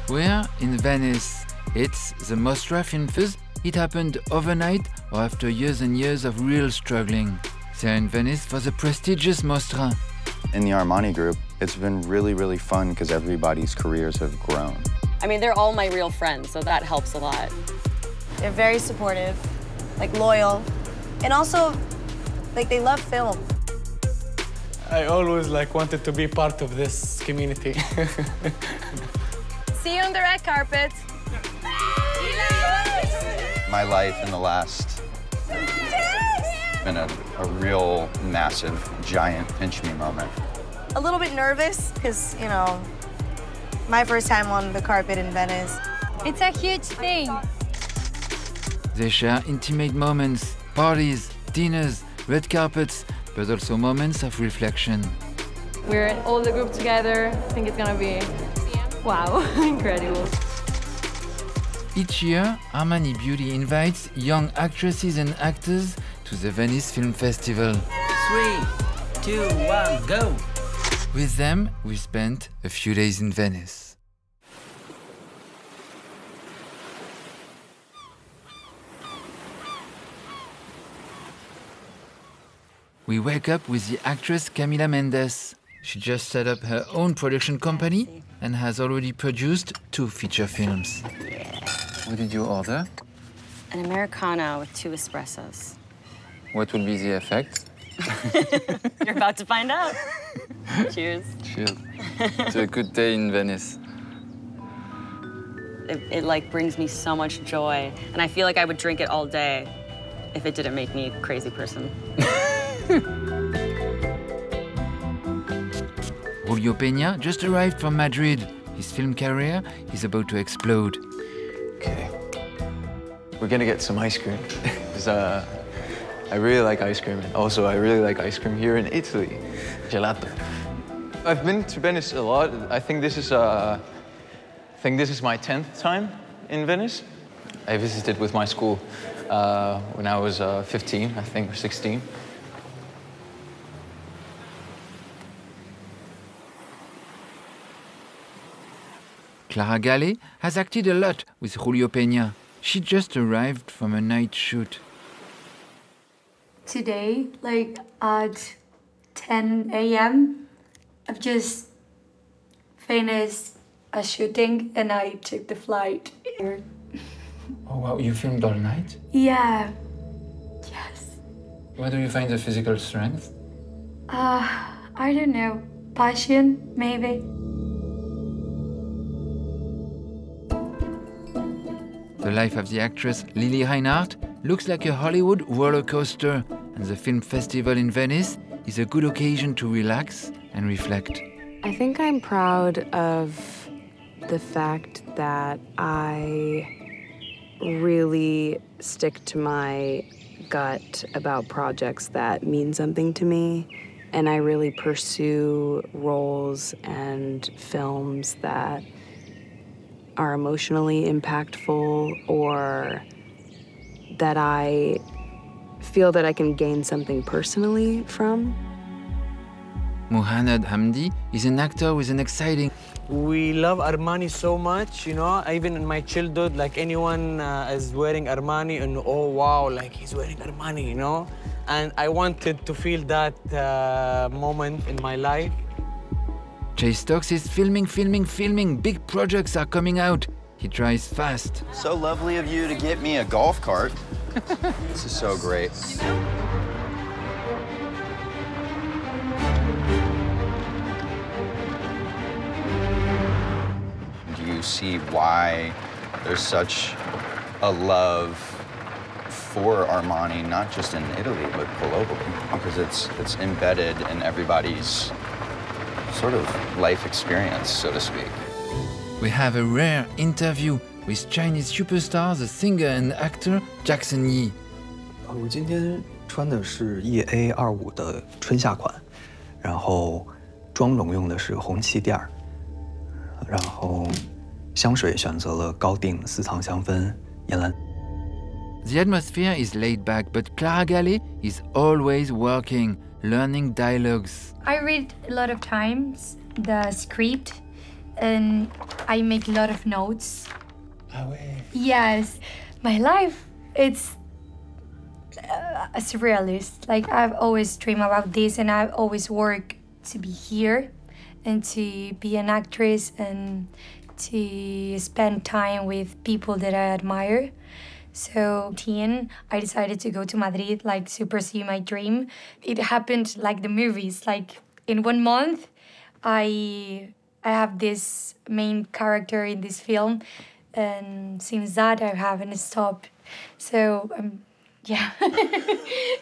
We're in Venice. It's the Mostra Film Fest. It happened overnight or after years and years of real struggling. They're in Venice for the prestigious Mostra. In the Armani group, it's been really, really fun because everybody's careers have grown. I mean, they're all my real friends, so that helps a lot. They're very supportive, like loyal, and also, like they love film. I always wanted to be part of this community. See you on the red carpet. My life in the last been a real massive, giant pinch me moment. A little bit nervous because, you know, my first time on the carpet in Venice. It's a huge thing. They share intimate moments, parties, dinners, red carpets, but also moments of reflection. We're all the group together. I think it's gonna be, wow, incredible. Each year, Armani Beauty invites young actresses and actors to the Venice Film Festival. 3, 2, 1, go! With them, we spent a few days in Venice. We wake up with the actress Camila Mendes. She just set up her own production company and has already produced 2 feature films. What did you order? An Americano with 2 espressos. What will be the effect? You're about to find out. Cheers. Cheers. It's a good day in Venice. It brings me so much joy, and I feel like I would drink it all day if it didn't make me a crazy person. Julio Peña just arrived from Madrid. His film career is about to explode. Okay. We're gonna get some ice cream. Because I really like ice cream. And also, I really like ice cream here in Italy. Gelato. I've been to Venice a lot. I think this is my 10th time in Venice. I visited with my school when I was 15, I think, or 16. Clara Galley has acted a lot with Julio Peña. She just arrived from a night shoot. Today, at 10 a.m., I've just finished a shooting and I took the flight here. Oh wow, you filmed all night? Yeah. Yes. Where do you find the physical strength? I don't know. Passion, maybe. The life of the actress Lili Reinhardt looks like a Hollywood roller coaster, and the film festival in Venice is a good occasion to relax and reflect. I think I'm proud of the fact that I really stick to my gut about projects that mean something to me, and I really pursue roles and films that are emotionally impactful or that I feel that I can gain something personally from. Muhannad Hamdi is an actor with an exciting... We love Armani so much, you know, even in my childhood, anyone is wearing Armani and oh wow, he's wearing Armani, you know? And I wanted to feel that moment in my life. Jay Stokes is filming. Big projects are coming out. He drives fast. So lovely of you to get me a golf cart. This is so great. Do you see why there's such a love for Armani, not just in Italy, but globally? Because it's embedded in everybody's sort of life experience, so to speak. We have a rare interview with Chinese superstar, the singer and actor Jackson Yi. 我今天穿的是 EA25的春夏款，然后妆容用的是红气垫儿，然后香水选择了高定私藏香氛岩兰。The atmosphere is laid back, but Clara Galley is always working, learning dialogues. I read a lot of times the script and I make a lot of notes. Ah ouais. Yes, my life, it's a surrealist. Like, I've always dreamed about this, and I've always worked to be here and to be an actress and to spend time with people that I admire. So, I decided to go to Madrid, like, to pursue my dream. It happened like the movies. Like, in 1 month, I have this main character in this film, and since that, I haven't stopped. So, yeah,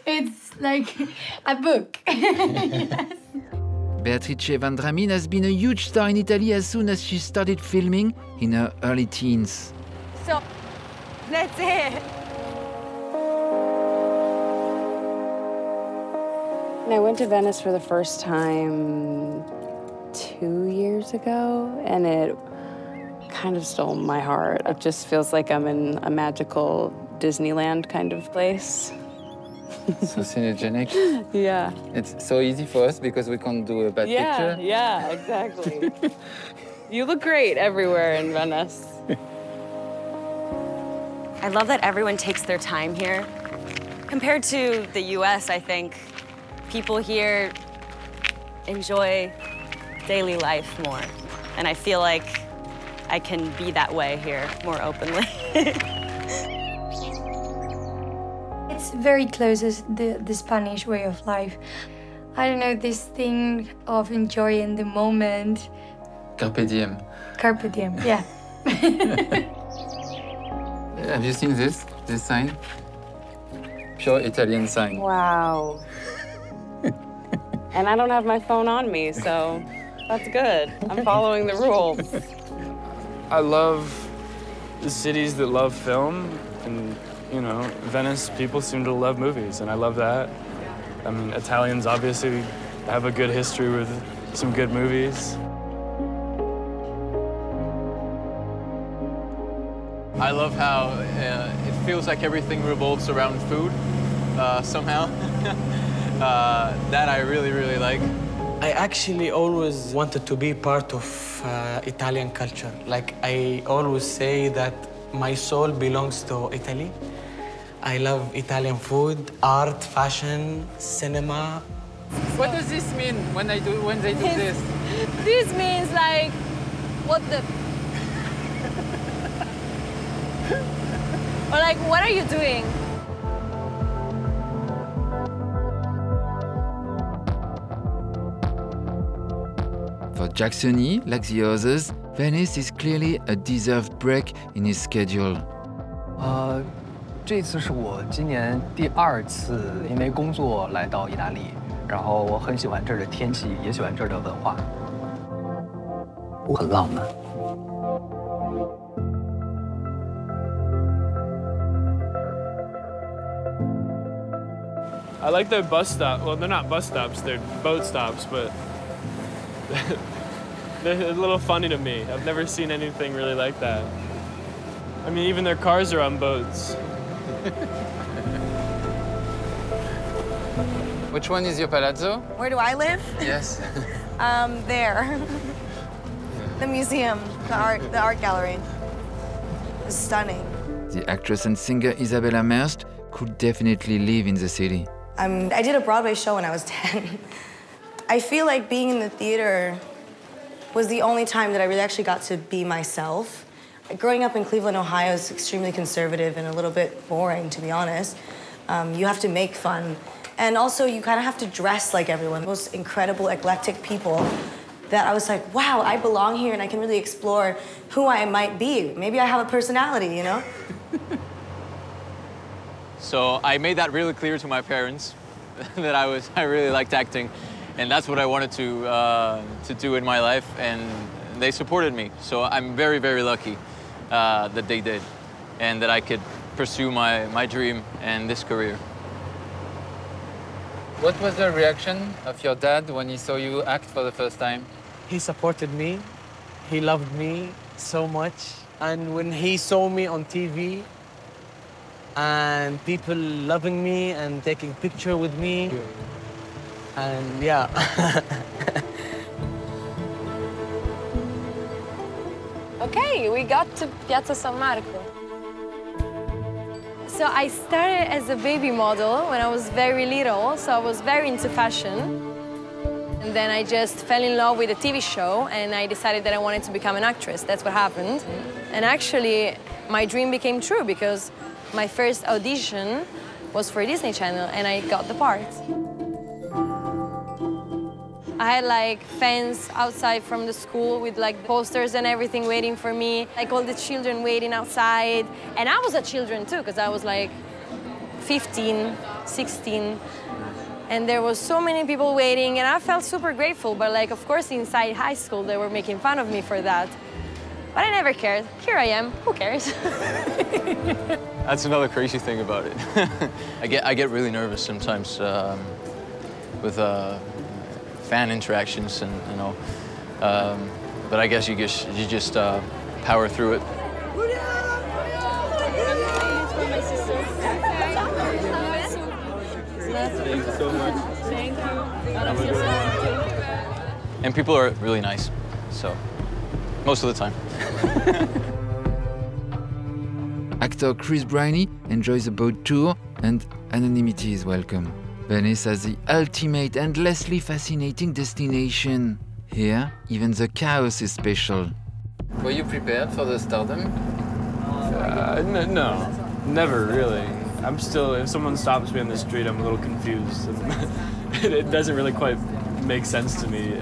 it's like a book. Yes. Beatrice Vendramin has been a huge star in Italy as soon as she started filming in her early teens. So, that's it. I went to Venice for the first time 2 years ago, and it kind of stole my heart. It just feels like I'm in a magical Disneyland kind of place. So cinegenic. Yeah. It's so easy for us because we can't do a bad picture. Yeah, exactly. You look great everywhere in Venice. I love that everyone takes their time here. Compared to the US, I think people here enjoy daily life more. And I feel like I can be that way here more openly. It's very close to the Spanish way of life. I don't know, this thing of enjoying the moment. Carpe diem. Carpe diem, yeah. Have you seen this sign? Pure Italian sign. Wow. And I don't have my phone on me, so that's good. I'm following the rules. I love the cities that love film, and you know, Venice people seem to love movies, and I love that. I mean, Italians obviously have a good history with some good movies. I love how it feels like everything revolves around food somehow. That I really, really like. I actually always wanted to be part of Italian culture. Like, I always say that my soul belongs to Italy. I love Italian food, art, fashion, cinema. What does this mean when they do this? This means like, what the? Or like, what are you doing? For Jacksoni, like the others, Venice is clearly a deserved break in his schedule. 这次是我今年第2次因为工作来到意大利，然后我很喜欢这儿的天气，也喜欢这儿的文化，很浪漫。I like their bus stop. Well, they're not bus stops, they're boat stops, but they're a little funny to me. I've never seen anything really like that. I mean, even their cars are on boats. Which one is your palazzo? Where do I live? Yes. There. The museum, the art gallery. It's stunning. The actress and singer Isabella Merst could definitely live in the city. I did a Broadway show when I was 10. I feel like being in the theater was the only time that I really actually got to be myself. Growing up in Cleveland, Ohio is extremely conservative and a little bit boring, to be honest. You have to make fun. And also, you kind of have to dress like everyone. Most incredible, eclectic people that I was like, wow, I belong here and I can really explore who I might be. Maybe I have a personality, you know? So I made that really clear to my parents that I really liked acting, and that's what I wanted to do in my life, and they supported me. So I'm very, very lucky that they did, and that I could pursue my dream and this career. What was the reaction of your dad when he saw you act for the first time? He supported me. He loved me so much. And when he saw me on TV and people loving me and taking picture with me, and yeah. Okay, we got to Piazza San Marco. So I started as a baby model when I was very little, so I was very into fashion. And then I just fell in love with a TV show and I decided that I wanted to become an actress. That's what happened. And actually, my dream became true because my first audition was for Disney Channel and I got the part. I had like fans outside from the school with like posters and everything waiting for me, like all the children waiting outside. And I was a children too, because I was like 15, 16. And there was so many people waiting and I felt super grateful. But like, of course, inside high school, they were making fun of me for that. But I never cared. Here I am, who cares? That's another crazy thing about it. I get really nervous sometimes with fan interactions and you know, but I guess you just power through it. Thank you so much. Thank you. And people are really nice, so most of the time. Actor Chris Briney enjoys a boat tour and anonymity is welcome. Venice has the ultimate, endlessly fascinating destination. Here, even the chaos is special. Were you prepared for the stardom? No, never really. I'm still, if someone stops me on the street, I'm a little confused. It doesn't really quite make sense to me.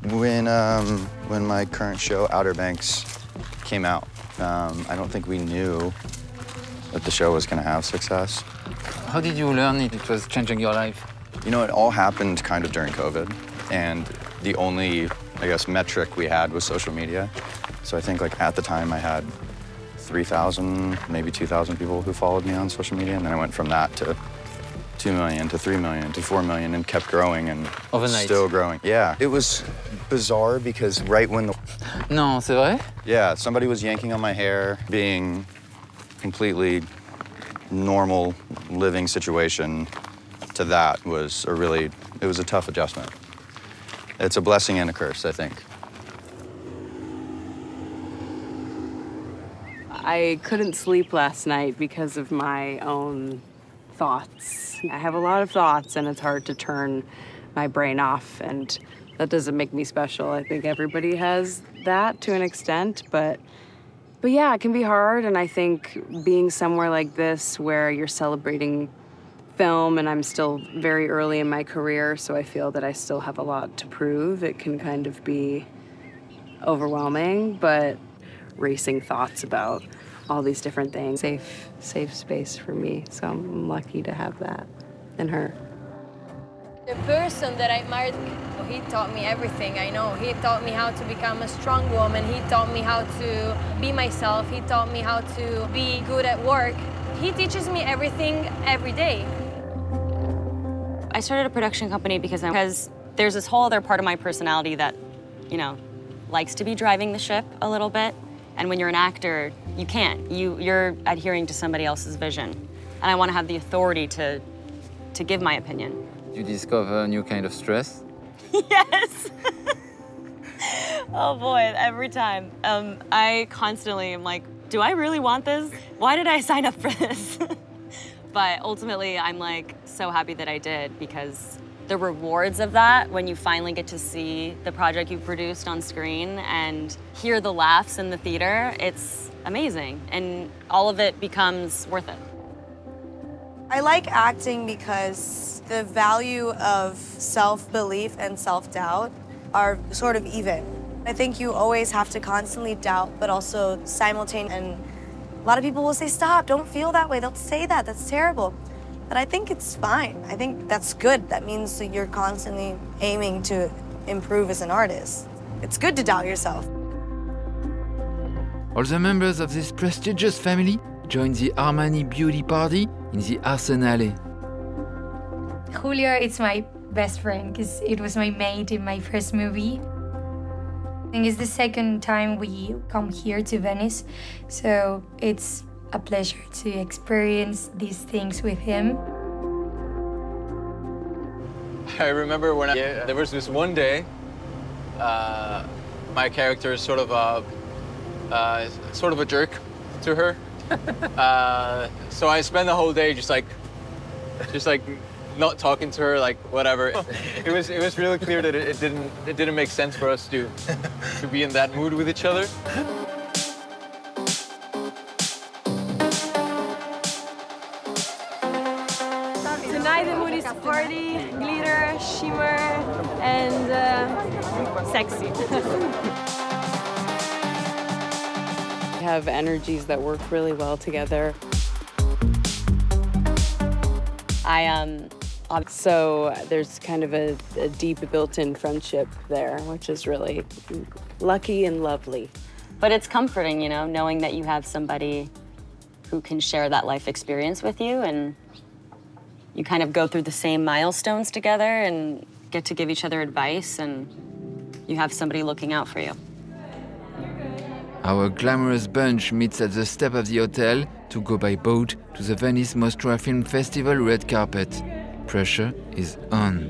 When my current show, Outer Banks, came out, I don't think we knew that the show was going to have success. How did you learn it was changing your life? You know, it all happened kind of during COVID, and the only, I guess, metric we had was social media. So I think, like, at the time I had 3,000, maybe 2,000 people who followed me on social media, and then I went from that to 2 million, to 3 million, to 4 million, and kept growing and overnight. Still growing. Yeah, it was bizarre because right when the... No, c'est vrai? Yeah, somebody was yanking on my hair, being completely normal living situation to that was it was a tough adjustment. It's a blessing and a curse, I think. I couldn't sleep last night because of my own thoughts. I have a lot of thoughts and it's hard to turn my brain off, and that doesn't make me special. I think everybody has that to an extent, but yeah, it can be hard, and I think being somewhere like this where you're celebrating film and I'm still very early in my career, so I feel that I still have a lot to prove, it can kind of be overwhelming, but racing thoughts about all these different things. Safe space for me, so I'm lucky to have that in her. The person that I admired, he taught me everything I know. He taught me how to become a strong woman. He taught me how to be myself. He taught me how to be good at work. He teaches me everything every day. I started a production company because there's this whole other part of my personality that, you know, likes to be driving the ship a little bit. And when you're an actor, you can't. You're adhering to somebody else's vision. And I want to have the authority to give my opinion. You discover a new kind of stress? Yes. Oh boy, every time. I constantly am like, do I really want this? Why did I sign up for this? But ultimately, I'm like so happy that I did, because the rewards of that, when you finally get to see the project you produced on screen and hear the laughs in the theater, it's amazing. And all of it becomes worth it. I like acting because the value of self-belief and self-doubt are sort of even. I think you always have to constantly doubt, but also simultaneously. And a lot of people will say, stop, don't feel that way. They'll say that, that's terrible. But I think it's fine. I think that's good. That means that you're constantly aiming to improve as an artist. It's good to doubt yourself. All the members of this prestigious family join the Armani beauty party in the Arsenale. Julia is my best friend because it was my mate in my first movie. I think it's the second time we come here to Venice, so it's a pleasure to experience these things with him. I remember when there was this one day, my character is sort of a jerk to her. So I spent the whole day just like not talking to her, like whatever. It was really clear that it didn't make sense for us to be in that mood with each other. Tonight the mood is party, glitter, shimmer, and sexy. We have energies that work really well together. So there's kind of a deep built-in friendship there, which is really lucky and lovely. But it's comforting, you know, knowing that you have somebody who can share that life experience with you, and you kind of go through the same milestones together and get to give each other advice, and you have somebody looking out for you. Our glamorous bunch meets at the step of the hotel to go by boat to the Venice Mostra Film Festival red carpet. Pressure is on.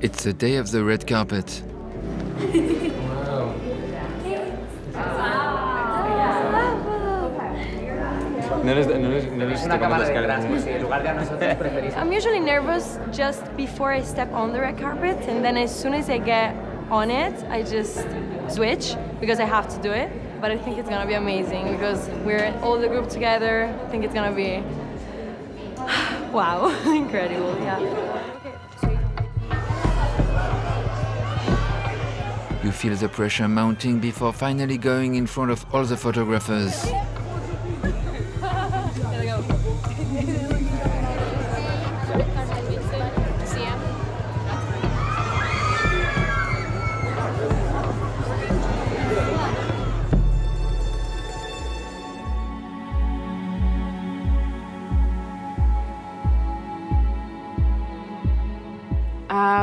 It's the day of the red carpet. I'm usually nervous just before I step on the red carpet, and then as soon as I get on it, I just switch because I have to do it. But I think it's gonna be amazing because we're all the group together. I think it's gonna be wow, incredible, yeah. You feel the pressure mounting before finally going in front of all the photographers.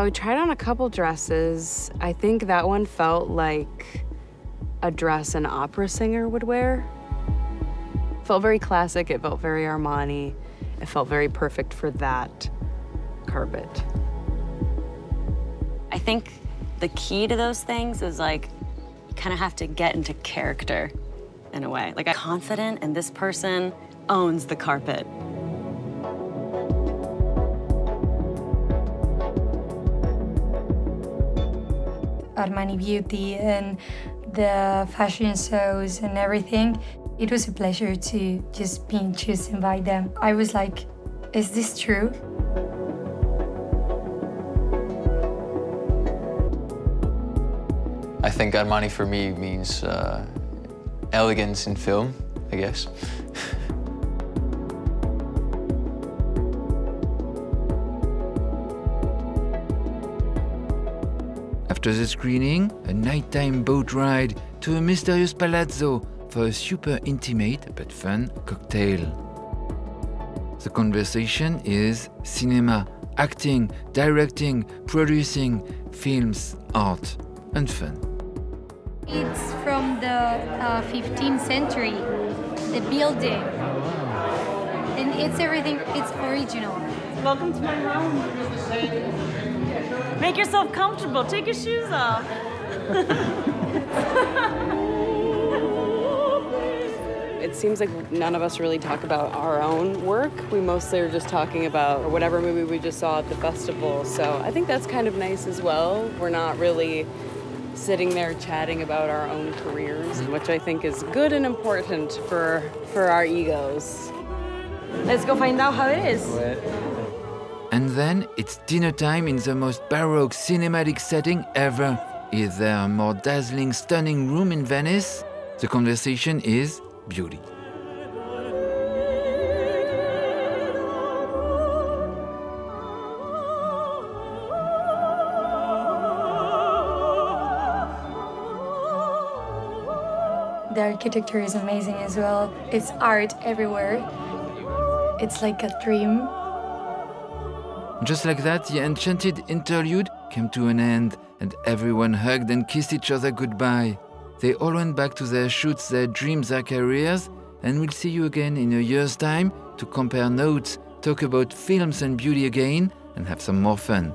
We tried on a couple dresses. I think that one felt like a dress an opera singer would wear. It felt very classic, it felt very Armani. It felt very perfect for that carpet. I think the key to those things is like, you kind of have to get into character in a way. Like I'm confident and this person owns the carpet. Armani Beauty and the fashion shows and everything. It was a pleasure to just being chosen by them. I was like, is this true? I think Armani for me means elegance in film, I guess. After the screening, a nighttime boat ride to a mysterious palazzo for a super intimate but fun cocktail. The conversation is cinema, acting, directing, producing, films, art, and fun. It's from the 15th century, the building. And it's everything, it's original. Welcome to my home. Make yourself comfortable. Take your shoes off. It seems like none of us really talk about our own work. We mostly are just talking about whatever movie we just saw at the festival. So I think that's kind of nice as well. We're not really sitting there chatting about our own careers, which I think is good and important for our egos. Let's go find out how it is. And then it's dinner time in the most baroque cinematic setting ever. Is there a more dazzling, stunning room in Venice? The conversation is beauty. The architecture is amazing as well. It's art everywhere. It's like a dream. Just like that, the enchanted interlude came to an end, and everyone hugged and kissed each other goodbye. They all went back to their shoots, their dreams, their careers, and we'll see you again in a year's time to compare notes, talk about films and beauty again, and have some more fun.